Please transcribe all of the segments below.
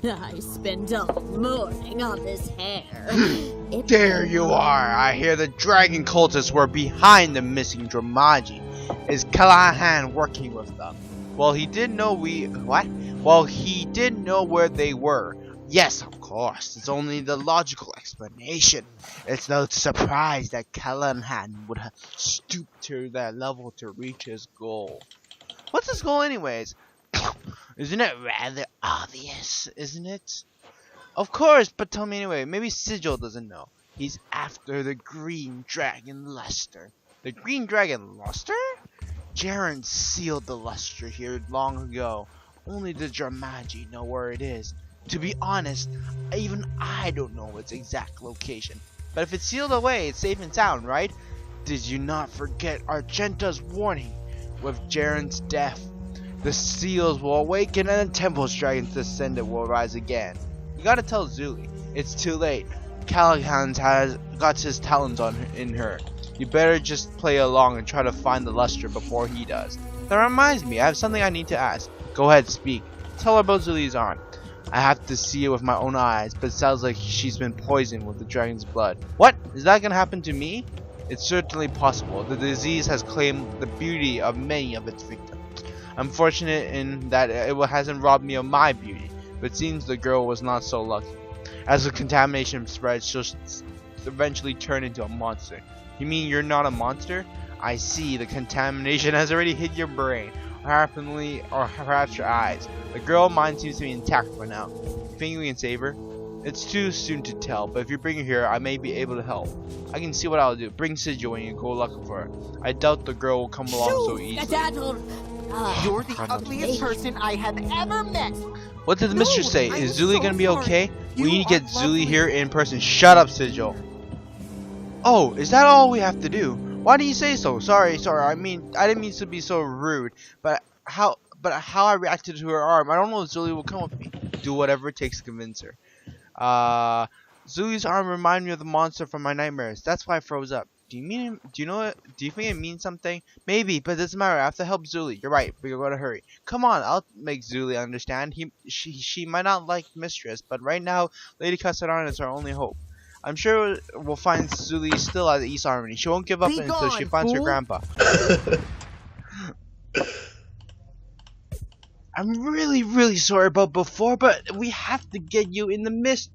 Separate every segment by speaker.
Speaker 1: I spent all morning on this hair.
Speaker 2: There you are! I hear the dragon cultists were behind the missing Dramaji. Is Callahan working with them? Well, he did know Well, he did know where they were. Yes, of course. It's only the logical explanation. It's no surprise that Callahan would have stooped to that level to reach his goal. What's his goal anyways? Isn't it rather obvious, isn't it? Of course, but tell me anyway. Maybe Sigil doesn't know. He's after the Green Dragon Luster. The Green Dragon Luster? Jaren sealed the luster here long ago. Only the Dramaji know where it is. To be honest, even I don't know its exact location. But if it's sealed away, it's safe and sound, right? Did you not forget Argenta's warning? With Jaren's death, the seals will awaken and the Temple's Dragon's descendant will rise again. You gotta tell Zuli. It's too late. Callahan has got his talons in her. You better just play along and try to find the luster before he does. That reminds me, I have something I need to ask. Go ahead, speak. Tell her about Zuli's arm. I have to see it with my own eyes, but it sounds like she's been poisoned with the dragon's blood. What? Is that gonna happen to me? It's certainly possible. The disease has claimed the beauty of many of its victims. I'm fortunate in that it hasn't robbed me of my beauty, but it seems the girl was not so lucky. As the contamination spreads, she'll eventually turn into a monster. You mean you're not a monster? I see. The contamination has already hit your brain, or perhaps your eyes. The girl mind seems to be intact for now. You think we can save her? It's too soon to tell, but if you bring her here, I may be able to help. I can see what I'll do. Bring Sigil when you go looking for her. I doubt the girl will come along so easily.
Speaker 3: You're the ugliest person I have ever met.
Speaker 2: What did the mistress say? Is Zuli gonna be okay? We need to get Zuli here in person. Shut up, Sigil. Oh, is that all we have to do? Why do you say so? Sorry. I mean, I didn't mean to be so rude. But how I reacted to her arm, I don't know if Zuli will come with me. Do whatever it takes to convince her. Zuli's arm reminded me of the monster from my nightmares. That's why I froze up. Do you think it means something? Maybe, but it doesn't matter. I have to help Zuli. You're right, but you're gonna hurry. Come on, I'll make Zuli understand. She might not like Mistress, but right now, Lady Castellana is our only hope. I'm sure we'll find Zuli still at the East Harmony. She won't give up until she finds her grandpa. I'm really sorry about before, but we have to get you in the mist.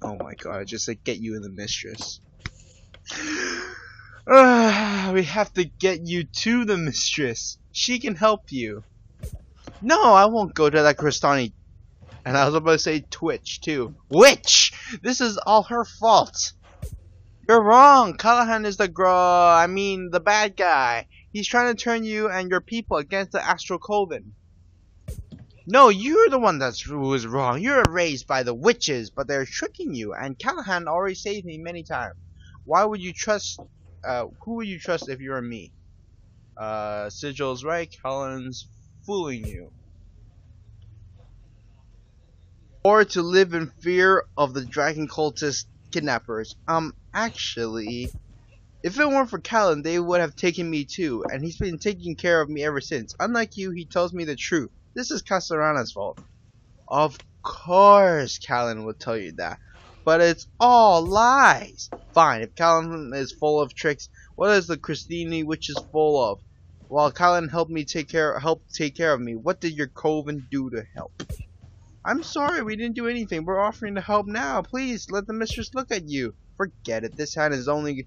Speaker 2: Oh my god, I just said get you in the mistress. We have to get you to the mistress. She can help you. No, I won't go to that Kristani. And I was about to say Twitch too. Witch! This is all her fault. You're wrong. Callahan is the bad guy. He's trying to turn you and your people against the Astral Coven. No, you're the one who is wrong. You're raised by the witches, but they're tricking you. And Callahan already saved me many times. Why would you trust? Who would you trust if you were me? Sigil's right. Callahan's fooling you. Or to live in fear of the dragon cultist kidnappers. Actually, if it weren't for Callan, they would have taken me too, and he's been taking care of me ever since. Unlike you, he tells me the truth. This is Castellana's fault. Of course Callan would tell you that, but it's all lies. Fine, if Callan is full of tricks, what is the Christini witches full of? While Callan helped take care of me, what did your coven do to help? I'm sorry, we didn't do anything. We're offering to help now. Please, let the mistress look at you. Forget it. This hand is only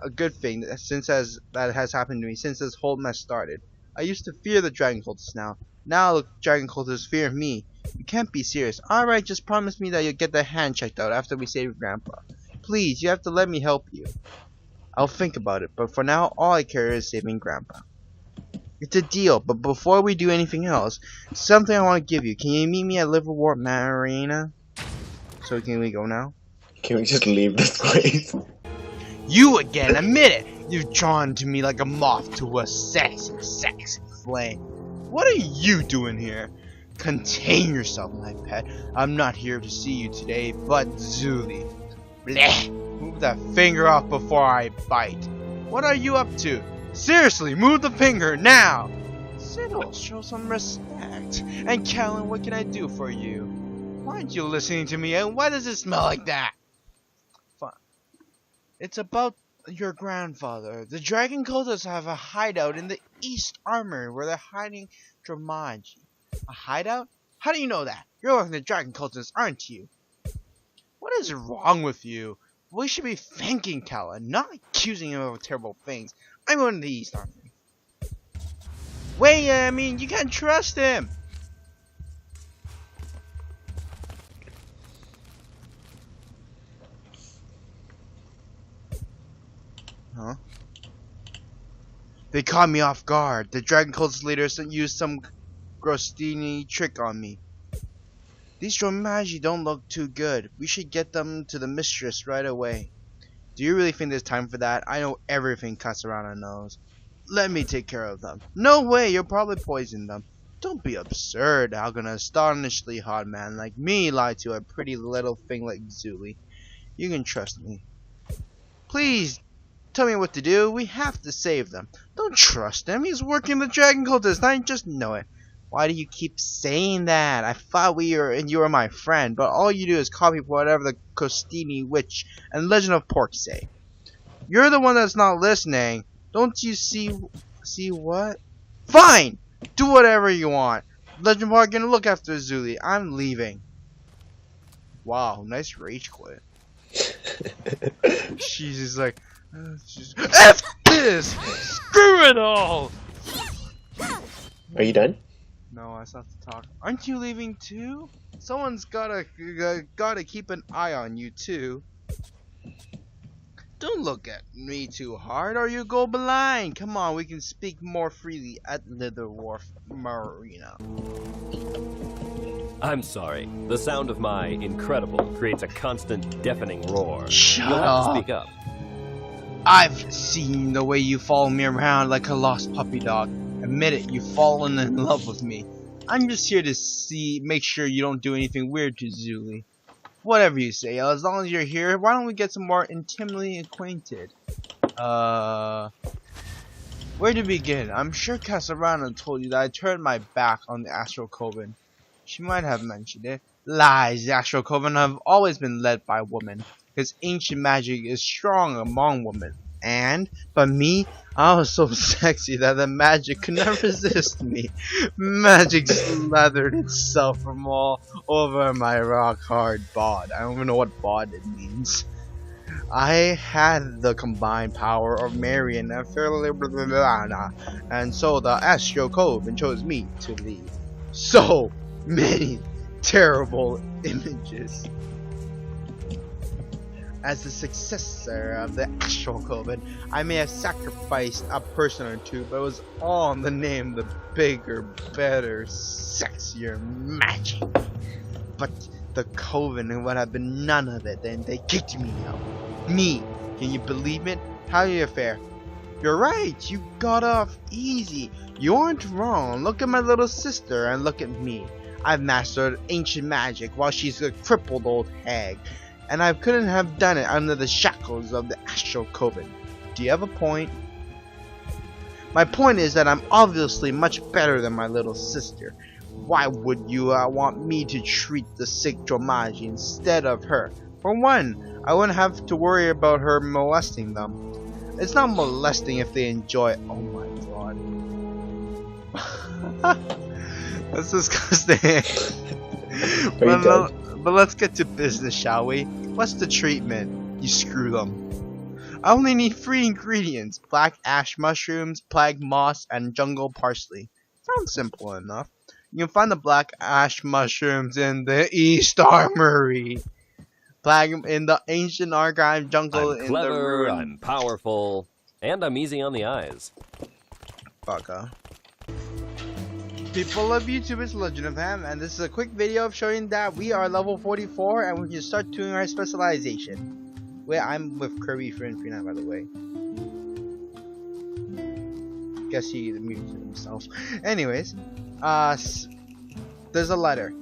Speaker 2: a good thing that has happened to me since this whole mess started. I used to fear the dragon cultists now. Now the dragon cultists fear me. You can't be serious. Alright, just promise me that you'll get the hand checked out after we save Grandpa. Please, you have to let me help you. I'll think about it, but for now, all I care is saving Grandpa. It's a deal, but before we do anything else, something I want to give you. Can you meet me at Liverwort Marina? So can we go now?
Speaker 4: Can we just leave this place?
Speaker 2: You again, admit it! You've drawn to me like a moth to a sexy flame. What are you doing here? Contain yourself, my pet. I'm not here to see you today, but Zuli. Bleh! Move that finger off before I bite. What are you up to? Seriously, move the finger, now! Sigil, show some respect. And Callan, what can I do for you? Why aren't you listening to me? And why does it smell like that? Fine. It's about your grandfather. The dragon cultists have a hideout in the East Armory where they're hiding Dramaji. A hideout? How do you know that? You're one of the dragon cultists, aren't you? What is wrong with you? We should be thanking Kala, not accusing him of terrible things. I'm going to the East Armory. Wait, I mean, you can't trust him. Huh? They caught me off guard. The dragon cultist leaders used some Grostini trick on me. These Dromagi don't look too good. We should get them to the mistress right away. Do you really think there's time for that? I know everything Kasarana knows. Let me take care of them. No way, you'll probably poison them. Don't be absurd. How can an astonishingly hot man like me lie to a pretty little thing like Zuli? You can trust me. Please, tell me what to do. We have to save them. Don't trust him. He's working the dragon cultist. I just know it. Why do you keep saying that? I thought you were my friend, but all you do is copy whatever the Costini Witch and Legend of Pork say. You're the one that's not listening. Don't you see what? Fine! Do whatever you want. Legend of Pork gonna look after Zuli. I'm leaving. Wow, nice rage quit. She's just like, F this! Screw it all!
Speaker 4: Are you done?
Speaker 2: No, I still have to talk. Aren't you leaving too? Someone's gotta keep an eye on you too. Don't look at me too hard or you go blind. Come on, we can speak more freely at Legendofham Marina.
Speaker 5: I'm sorry. The sound of my incredible creates a constant deafening roar.
Speaker 2: Shut
Speaker 5: You'll have
Speaker 2: up.
Speaker 5: to speak up.
Speaker 2: I've seen the way you follow me around like a lost puppy dog. Admit it, you've fallen in love with me. I'm just here to make sure you don't do anything weird to Zuli. Whatever you say, as long as you're here, why don't we get some more intimately acquainted? Where to begin? I'm sure Kasarana told you that I turned my back on the Astral Coven. She might have mentioned it. Lies, the Astral Coven have always been led by women, because ancient magic is strong among women. But me, I was so sexy that the magic could not resist me. Magic slathered itself from all over my rock hard bod. I don't even know what bod it means. I had the combined power of Marion and Fairly, and so the Astro Coven chose me to lead. So many terrible images. As the successor of the Astral Coven, I may have sacrificed a person or two, but it was all in the name of the bigger, better, sexier magic. But the Coven would have been none of it, and they kicked me out. Me! Can you believe it? How do you fare? You're right, you got off easy. You aren't wrong. Look at my little sister, and look at me. I've mastered ancient magic while she's a crippled old hag. And I couldn't have done it under the shackles of the Astral Coven. Do you have a point? My point is that I'm obviously much better than my little sister. Why would you want me to treat the sick Dromagi instead of her? For one, I wouldn't have to worry about her molesting them. It's not molesting if they enjoy it. Oh my god. That's disgusting. But let's get to business, shall we? What's the treatment? You screw them. I only need 3 ingredients: black ash mushrooms, plague moss, and jungle parsley. Sounds simple enough. You can find the black ash mushrooms in the East Armory. Plague in the ancient archive jungle.
Speaker 5: I'm clever, I'm powerful, and I'm easy on the eyes.
Speaker 2: Fucker. People of YouTube, it's Legendofham, and this is a quick video of showing that we are level 44 and we can start doing our specialization. Wait, I'm with Kirby3139, by the way. Guess he muted himself. Anyways, there's a letter.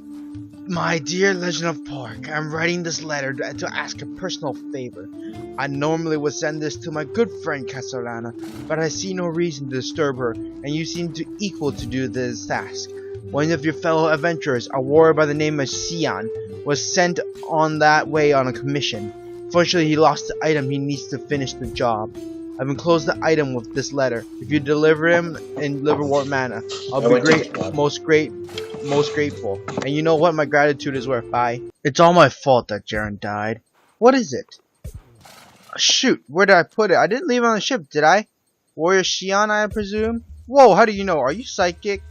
Speaker 2: My dear Legend of Pork, I'm writing this letter to ask a personal favor. I normally would send this to my good friend Kasarana, but I see no reason to disturb her, and you seem equal to do this task. One of your fellow adventurers, a warrior by the name of Xian, was sent on that way on a commission. Fortunately, he lost the item he needs to finish the job. I've enclosed the item with this letter. If you deliver him in Liverwort Manor, I'll be most grateful. And you know what my gratitude is worth, bye. It's all my fault that Jaren died. What is it? Shoot, where did I put it? I didn't leave it on the ship, did I? Warrior Xian, I presume? Whoa, how do you know? Are you psychic?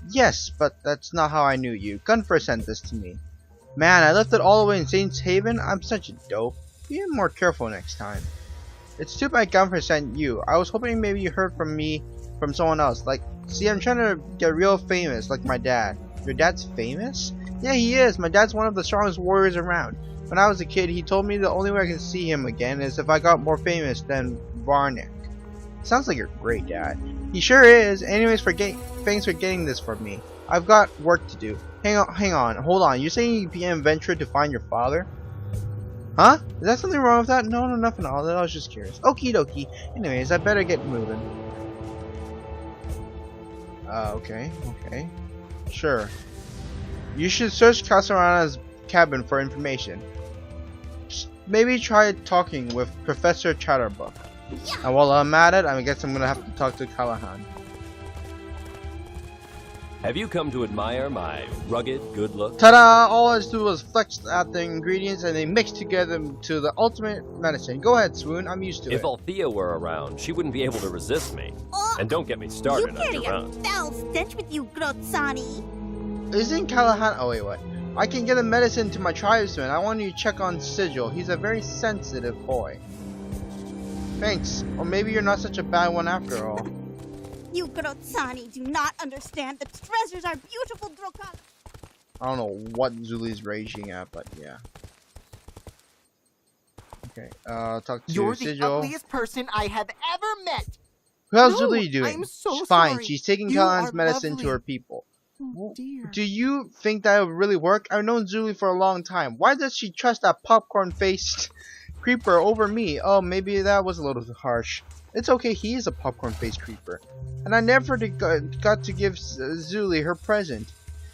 Speaker 2: Yes, but that's not how I knew you. Gunfer sent this to me. Man, I left it all the way in Saint's Haven? I'm such a dope. Be more careful next time. It's too bad Gunfer sent you. I was hoping maybe you heard from me from someone else. Like, see, I'm trying to get real famous, like my dad. Your dad's famous? Yeah, he is. My dad's one of the strongest warriors around. When I was a kid, he told me the only way I can see him again is if I got more famous than Varnick. Sounds like you're great, Dad. He sure is. Anyways, thanks for getting this for me. I've got work to do. Hang on, hold on. You're saying you'd be an adventurer to find your father? Huh? Is that something wrong with that? No, nothing at all. I was just curious. Okie dokie. Anyways, I better get moving. Okay. Sure. You should search Casarana's cabin for information. Maybe try talking with Professor Chatterbook. And while I'm at it, I guess I'm gonna have to talk to Callahan.
Speaker 5: Have you come to admire my rugged good looks?
Speaker 2: Ta-da! All I do was flex at the ingredients and they mix together to the ultimate medicine. Go ahead, Swoon. I'm used to it.
Speaker 5: If Althea were around, she wouldn't be able to resist me. And don't get me started on
Speaker 6: You carry
Speaker 5: your
Speaker 6: a foul stench with you, Grotsani.
Speaker 2: Isn't Callahan? Oh wait, what? I can get a medicine to my tribesman. I want you to check on Sigil. He's a very sensitive boy. Thanks. Or maybe you're not such a bad one after all.
Speaker 6: You Grotsani do not understand the treasures are beautiful, Drokan.
Speaker 2: I don't know what Zuli's raging at, but yeah. Okay, talk to
Speaker 3: You're
Speaker 2: Sigil.
Speaker 3: the ugliest person I have ever met.
Speaker 2: How's
Speaker 3: No,
Speaker 2: Zuli doing?
Speaker 3: I'm so
Speaker 2: She's fine.
Speaker 3: sorry.
Speaker 2: She's taking
Speaker 3: You
Speaker 2: Callahan's
Speaker 3: are
Speaker 2: medicine
Speaker 3: lovely.
Speaker 2: to her people.
Speaker 3: Oh, dear.
Speaker 2: Do you think that would really work? I've known Zuli for a long time. Why does she trust that popcorn-faced creeper over me? Oh, maybe that was a little harsh. It's okay, he is a popcorn-faced creeper. And I never got to give Zuli her present.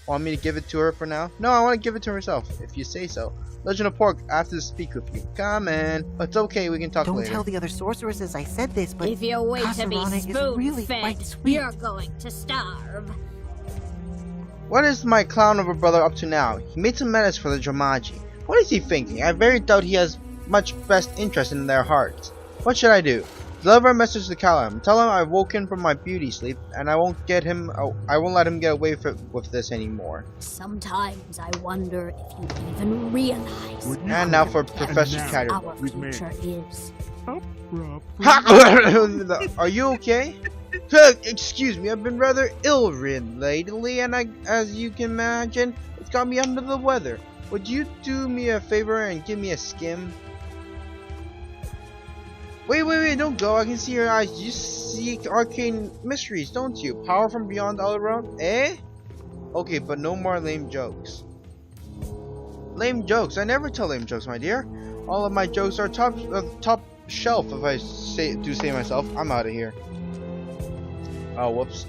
Speaker 2: Want me to give it to her for now? No, I want to give it to herself, if you say so. Legend of Pork, I have to speak with you. Come in. It's okay, we can talk
Speaker 3: Don't
Speaker 2: later.
Speaker 3: tell the other sorceresses I said this, but
Speaker 1: If you wait to be
Speaker 3: Casarana is really
Speaker 1: spoon-fed,
Speaker 3: quite sweet.
Speaker 1: you're going to starve.
Speaker 2: What is my clown of a brother up to now? He made some medicine for the Dramaji. What is he thinking? I very doubt he has much best interest in their hearts. What should I do? Deliver a message to Callum. Tell him I've woken from my beauty sleep, and I won't let him get away with this anymore.
Speaker 1: Sometimes I wonder if you even realize
Speaker 2: And now for Professor
Speaker 1: our
Speaker 2: Chatterbook.
Speaker 1: future is.
Speaker 2: Are you okay? Excuse me, I've been rather ill-ridden lately, and as you can imagine, it's got me under the weather. Would you do me a favor and give me a skim? Wait, don't go. I can see your eyes. You seek arcane mysteries, don't you? Power from beyond all around? Eh? Okay, but no more lame jokes. Lame jokes? I never tell lame jokes, my dear. All of my jokes are top shelf, if I do say myself. I'm out of here. Oh, whoops.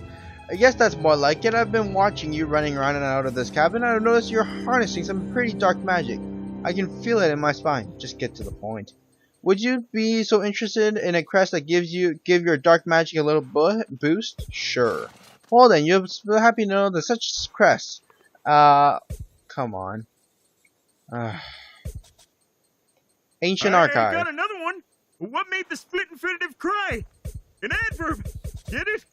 Speaker 2: I guess that's more like it. I've been watching you running around and out of this cabin, and I've noticed you're harnessing some pretty dark magic. I can feel it in my spine. Just get to the point. Would you be so interested in a crest that give your dark magic a little boost? Sure. Well then, you'll be happy to know that such crests. Come on. Ancient Archive.
Speaker 7: I got another one. What made the split infinitive cry? An adverb. Get it?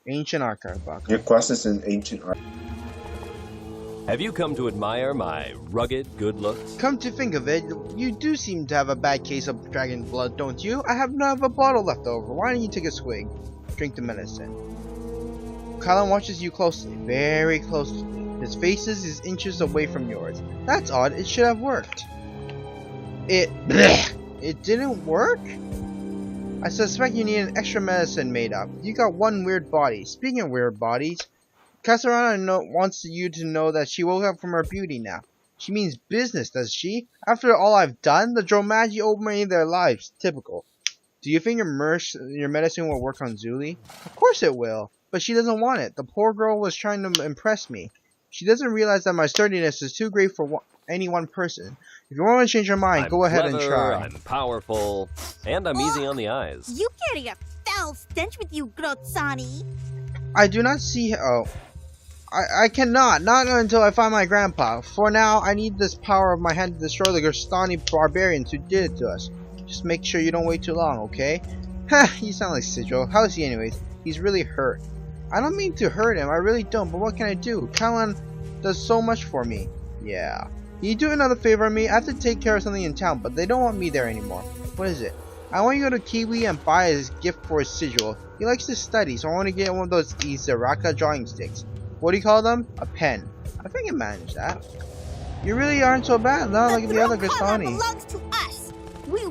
Speaker 2: Ancient Archive box.
Speaker 4: Your quest is in Ancient Art.
Speaker 5: Have you come to admire my rugged good looks?
Speaker 2: Come to think of it, you do seem to have a bad case of dragon blood, don't you? I have a bottle left over. Why don't you take a swig? Drink the medicine. Colin watches you closely, very closely. His face is inches away from yours. That's odd. It should have worked. It didn't work? I suspect you need an extra medicine made up. You got one weird body. Speaking of weird bodies, Casarana wants you to know that she woke up from her beauty now. She means business, does she? After all I've done, the Dromaji owe me their lives. Typical. Do you think your medicine will work on Zuli? Of course it will. but she doesn't want it. The poor girl was trying to impress me. She doesn't realize that my sturdiness is too great for any one person. If you want to change your mind,
Speaker 5: I'm
Speaker 2: go ahead and
Speaker 5: clever,
Speaker 2: try.
Speaker 5: I'm powerful, and I'm easy on the eyes.
Speaker 6: You carry a foul stench with you, Grotsani.
Speaker 2: I do not see. Oh. I cannot. Not until I find my grandpa. For now, I need this power of my hand to destroy the Gerstani barbarians who did it to us. Just make sure you don't wait too long, okay? Ha! You sound like Sigil. How is he anyways? He's really hurt. I don't mean to hurt him. I really don't. But what can I do? Callan does so much for me. Yeah. Can you do another favor on me? I have to take care of something in town, but they don't want me there anymore. What is it? I want you to go to Kiwi and buy his gift for his Sigil. He likes to study, so I want to get one of those Izaraka drawing sticks. What do you call them? A pen. I think I can manage that. You really aren't so bad, not like the other Gerstani.
Speaker 6: belongs to us. We